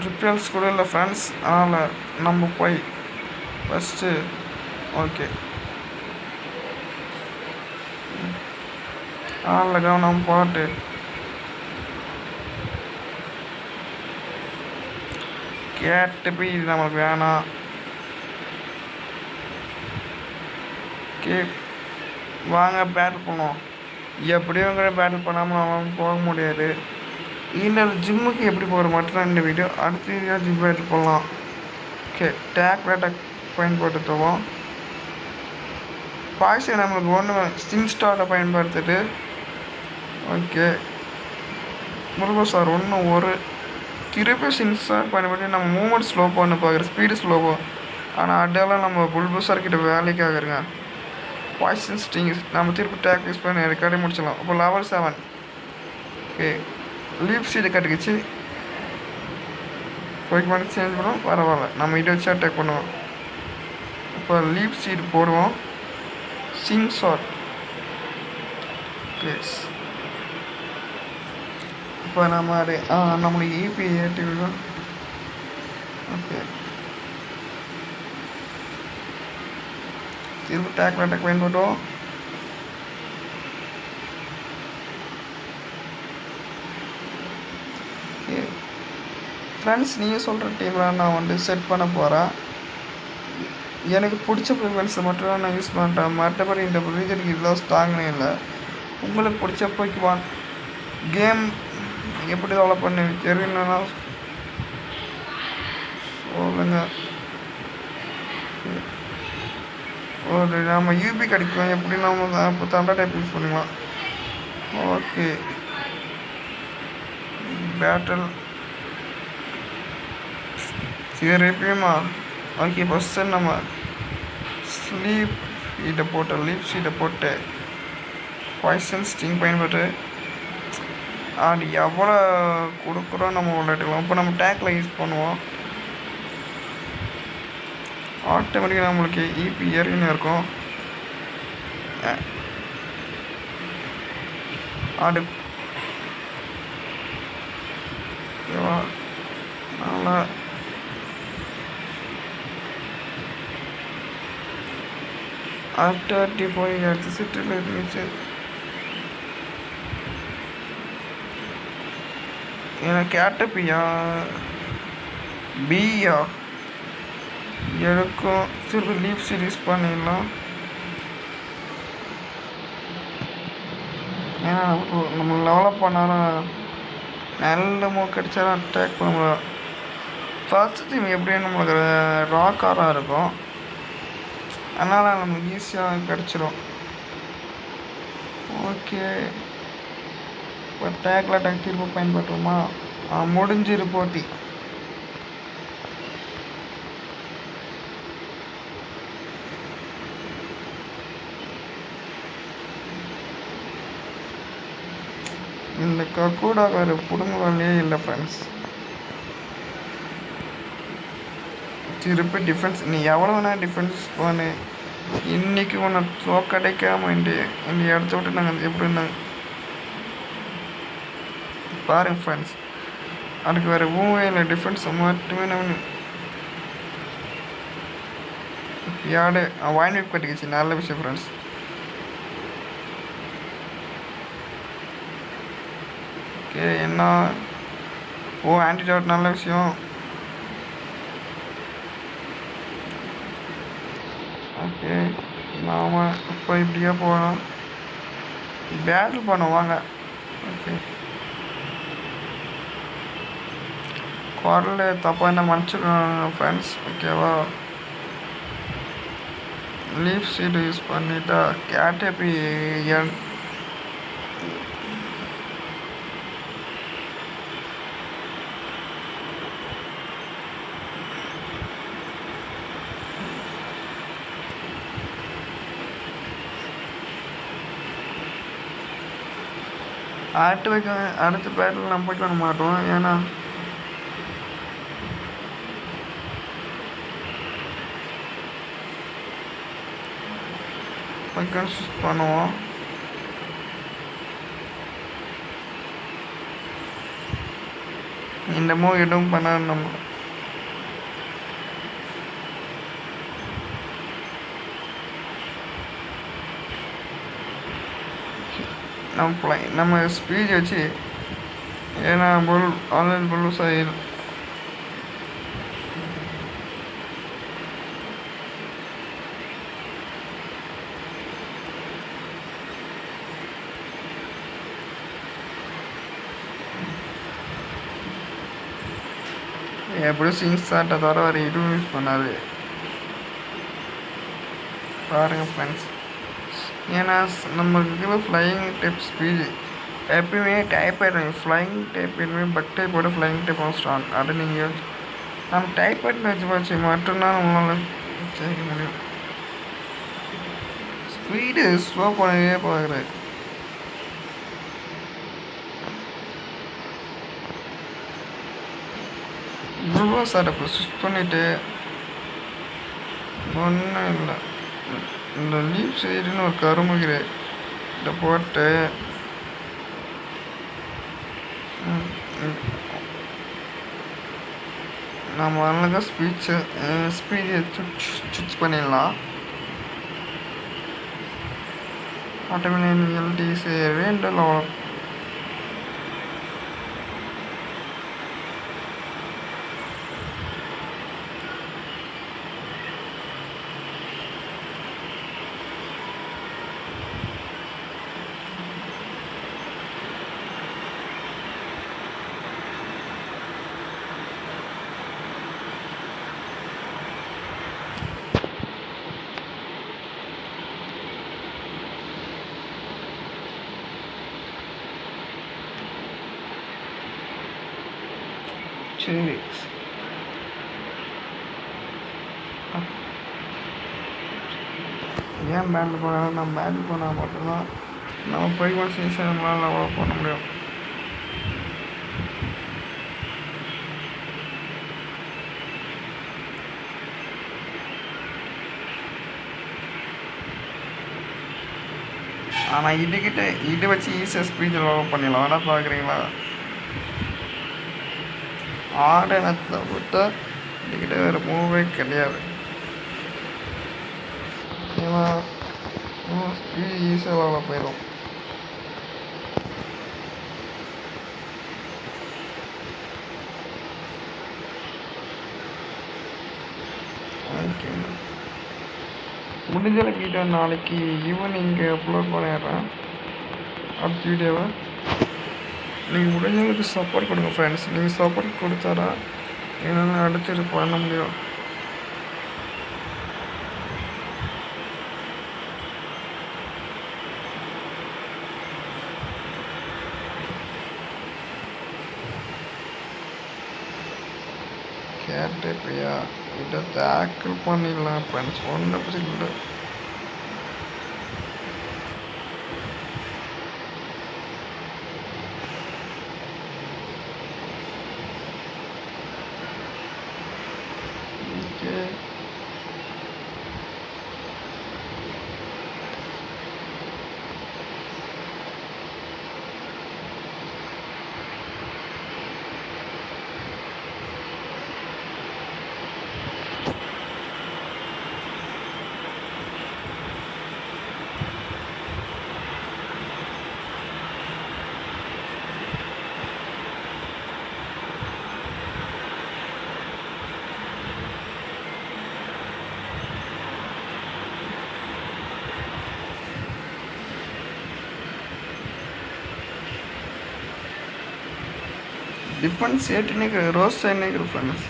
Repairs கூட இல்லை friends. அதனால் நம்ம போய் ஃபஸ்ட்டு ஓகே அதனால் கவனம் போட்டு கேட்டு போய் இது நம்மளுக்கு வேணாம். கே வாங்க பேட்டில் பண்ணுவோம். எப்படியும் பேட்டில் பண்ணாமல் நம்ம போக முடியாது. இந்த ஜிம்முக்கு எப்படி போகிற மட்டும் இந்த வீடியோ. அடுத்த வீடியோ ஜிம் பேட்டில் போடலாம். ஓகே டேக் பயன்படுத்துவோம். பாய்ஸை நம்மளுக்கு ஒன்று ஸ்டிங் ஸ்டாரை பயன்படுத்திட்டு ஓகே முருகன் ஒன்று ஒரு திருப்பி ஸ்டிங் பயன்படுத்தி நம்ம மூமெண்ட் ஸ்லோ பண்ண பார்க்குற ஸ்பீடு ஸ்லோவோ. ஆனால் அதெல்லாம் நம்ம புல்புசார்கிட்ட வேலைக்கு ஆகுறங்க. பாய்சன் ஸ்டிங் நம்ம திருப்பி டேக் யூஸ் பண்ணி கடை முடிச்சிடலாம். இப்போ லெவல் 7 ஓகே லீப் சீடை கட்டிக்கிச்சு போய்க்கு மட்டும் சேஞ்ச் பண்ணுவோம். பரவாயில்ல நம்ம இதை வச்சு அட்டாக் பண்ணுவோம். இப்போ லீப் சீடு போடுவோம். சிங் ஷாட் ப்ளீஸ். இப்போ நம்ம அது நம்மளுக்கு ஈபி ஏற்றி விடுவோம். ஓகே திரும்ப டேக் பயன்படுத்துவோம். ஓகே ஃப்ரெண்ட்ஸ் நீங்கள் சொல்கிற டீமில் நான் செட் பண்ண போகிறேன். எனக்கு பிடிச்ச ப்ரிஃபரன்ஸை மட்டும் நான் யூஸ் பண்ணுறேன். மற்றபடி இந்த ரீஜனுக்கு இவ்வளோ ஸ்ட்ராங்னே இல்லை. உங்களுக்கு பிடிச்ச போய்க்குவான் கேம் எப்படி டெவலப் பண்ணி தெரியலன்னா சொல்லுங்கள். ஒரு நம்ம யூபி கிடைக்கும் எப்படி நம்ம இப்போ தண்டா டைப் யூஸ் பண்ணிக்கலாம். ஓகே பேட்டில் சரி எப்பயுமா ஓகே ஃபஸ்ட்டு நம்ம ஸ்லீப் சீட்டை போட்டு லீப் சீட்டை போட்டு பாய்சன் ஸ்டிங் பயன்பட்டு அது எவ்வளோ கொடுக்குறோம் நம்ம விளையாட்டுக்கலாம். இப்போ நம்ம டேக்கில் யூஸ் பண்ணுவோம். ஆட்டோமேட்டிக்காக நம்மளுக்கு ஈபி ஏறின்னு இருக்கும். அது ஓகேவா நல்லா ஆட்டி போய் அடுத்த சிட்டில் இருந்துச்சு. எனக்கு கேட்டப்பியா பியா எனக்கும் திருப்பி லீப் சீரீஸ் பண்ணிடலாம். ஏன்னா நம்ம டெவலப் பண்ணாலும் நல்ல மூவ் கிடைச்சாலும் அட்டாக் பண்ண முடியும். ஃபர்ஸ்ட் டீம் எப்படியும் நம்மளுக்கு ராக்காராக இருக்கும். அதனால் நமக்கு ஈஸியாக கிடச்சிரும். ஓகே இப்போ டேக்கில் டேக் திரும்ப பயன்படுத்துவோமா? முடிஞ்சிரு போட்டி. இந்த கூட வேறு புடுங்க வேலையே இல்லை ஃப்ரெண்ட்ஸ். திருப்பி டிஃபென்ஸ் நீ எவ்வளோ வேணால் டிஃபென்ஸ் பண்ணு. இன்றைக்கி ஒன்று கிடைக்காம இந்த இடத்த விட்டு நாங்கள் எப்படின்னா பாருங்க ஃப்ரெண்ட்ஸ். அதுக்கு வேறு ஊவே இல்லை. டிஃபென்ஸ் மட்டுமே நம்ம யாடு வாயின் வைப் கட்டிக்கிச்சு. நல்ல விஷயம் ஃப்ரெண்ட்ஸ். ஓகே என்ன ஆன்டிடோட் நல்ல விஷயம். ஓகே நாம் இப்போ இப்படியே போகலாம். பேட்டில் பண்ணுவாங்க. ஓகே குரல் தப்பாக என்ன மன்னிச்சுக்கோங்க ஃப்ரெண்ட்ஸ். ஓகேவா லீஃப் சீடு யூஸ் பண்ணிட்டா கேட்டபி ஆட்டு வைக்க அடுத்த பேட்டில் நம்ம போய்ட்டு வர மாட்டோம். ஏன்னா கன்சியூஸ் பண்ணுவோம். இன்னமும் எதுவும் பண்ண நம்ம ஸ்பீச் வச்சு ஏன்னா ஆன்லைன் புல்லுசாக எப்படியும் சிங்ஸ் சாட்டை தவிர வேறு எதுவும் யூஸ் பண்ணாது பாருங்கள் ஃப்ரெண்ட்ஸ். ஏன்னா நம்மளுக்கு ஃப்ளையிங் டைப் ஸ்பீடு எப்பயுமே டைப் ஆகிடும். ஃப்ளையிங் டைப் எப்பயுமே பக் டைப்போட ஃப்ளையிங் டைப் ஸ்ட்ராங். அதை நீங்கள் நம்ம டைப் பண்ணி வச்சு மட்டும்தான் நம்மளால் செய்ய முடியும். ஸ்பீடு ஸ்லோ பண்ணவே பார்க்குறேன். இவ்வளோ சார் இப்போ ஸ்விட்ச் பண்ணிவிட்டு ஒன்றும் இல்லை. இந்த லீப் சைடுன்னு ஒரு கருமுகிற இதை போட்டு நம்ம அழகாக ஸ்பீடை சுவிட்ச் பண்ணிடலாம். ஆட்டோமேட்டிக் எல்டிசி ரெண்டில் சரி. ஏன் பேண்டில் போனால் நம்ம பேண்டில் போனால் மட்டும்தான் நம்ம போய்கோன் சீசன் நம்மளால் அவ்வளோ பண்ண முடியும். ஆனால் இதை வச்சு ஈஸியாக ஸ்பீட் லெவல் பண்ணிடலாம். வேணால் பார்க்குறீங்களா? ஆடனத்தை விட்டால் இதுக்கிட்ட வேறு மூவே கிடையாது. ஏன்னா ஸ்பீடு ஈஸியாக போயிடும். ஓகே, முடிஞ்சளவுக்கு நாளைக்கு ஈவினிங் அப்லோட் பண்ணிடுறேன் அடுத்த வீடியோவை. நீங்கள் முடிஞ்சளவுக்கு சப்போர்ட் கொடுங்க ஃப்ரெண்ட்ஸ். நீங்கள் சப்போர்ட் கொடுத்தாரா என்னென்ன அடுத்து பண்ண முடியும். கேட்டேப்பியா இதை டேக்கிள் பண்ணிடலாம் ஃப்ரெண்ட்ஸ், ஒன்றும் பிரச்சனை இல்லை. டிஃபென்ஸ் ஏற்றினே ரோஸ் சைட்னே ஃப்ரெண்ட்ஸ்.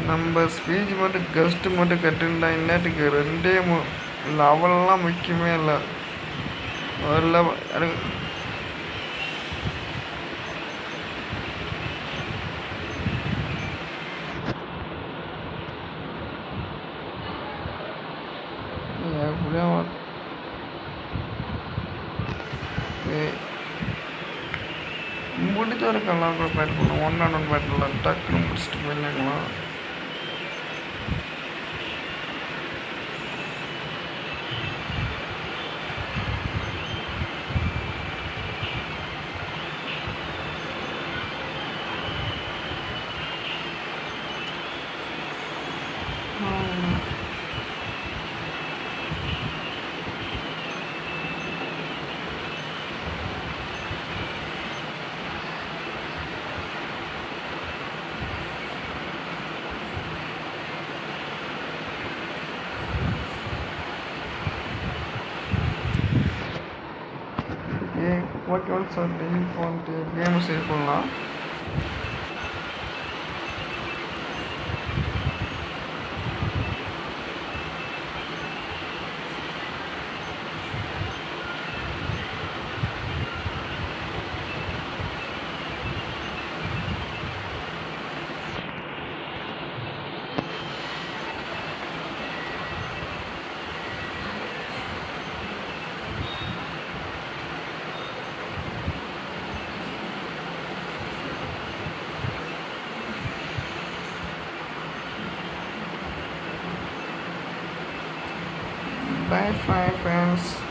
நம்ம ஸ்பீச் மட்டும் கஸ்ட்டு மட்டும் கட்டுண்டா இன்னாட்டுக்கு ரெண்டே லெவல்லாம் முக்கியமே இல்லை. ஒரு லெவல் முடிஞ்ச வரைக்கும் கூட பேட் பண்ணலாம். 1-on-1 பேட்டில் டக்குன்னு முடிச்சுட்டு போயிருந்தாங்களா. ஓகேவான்னு சொல்லிட்டு இப்போ வந்துட்டு கேமை சேவ் பண்ணலாம். Bye, friends.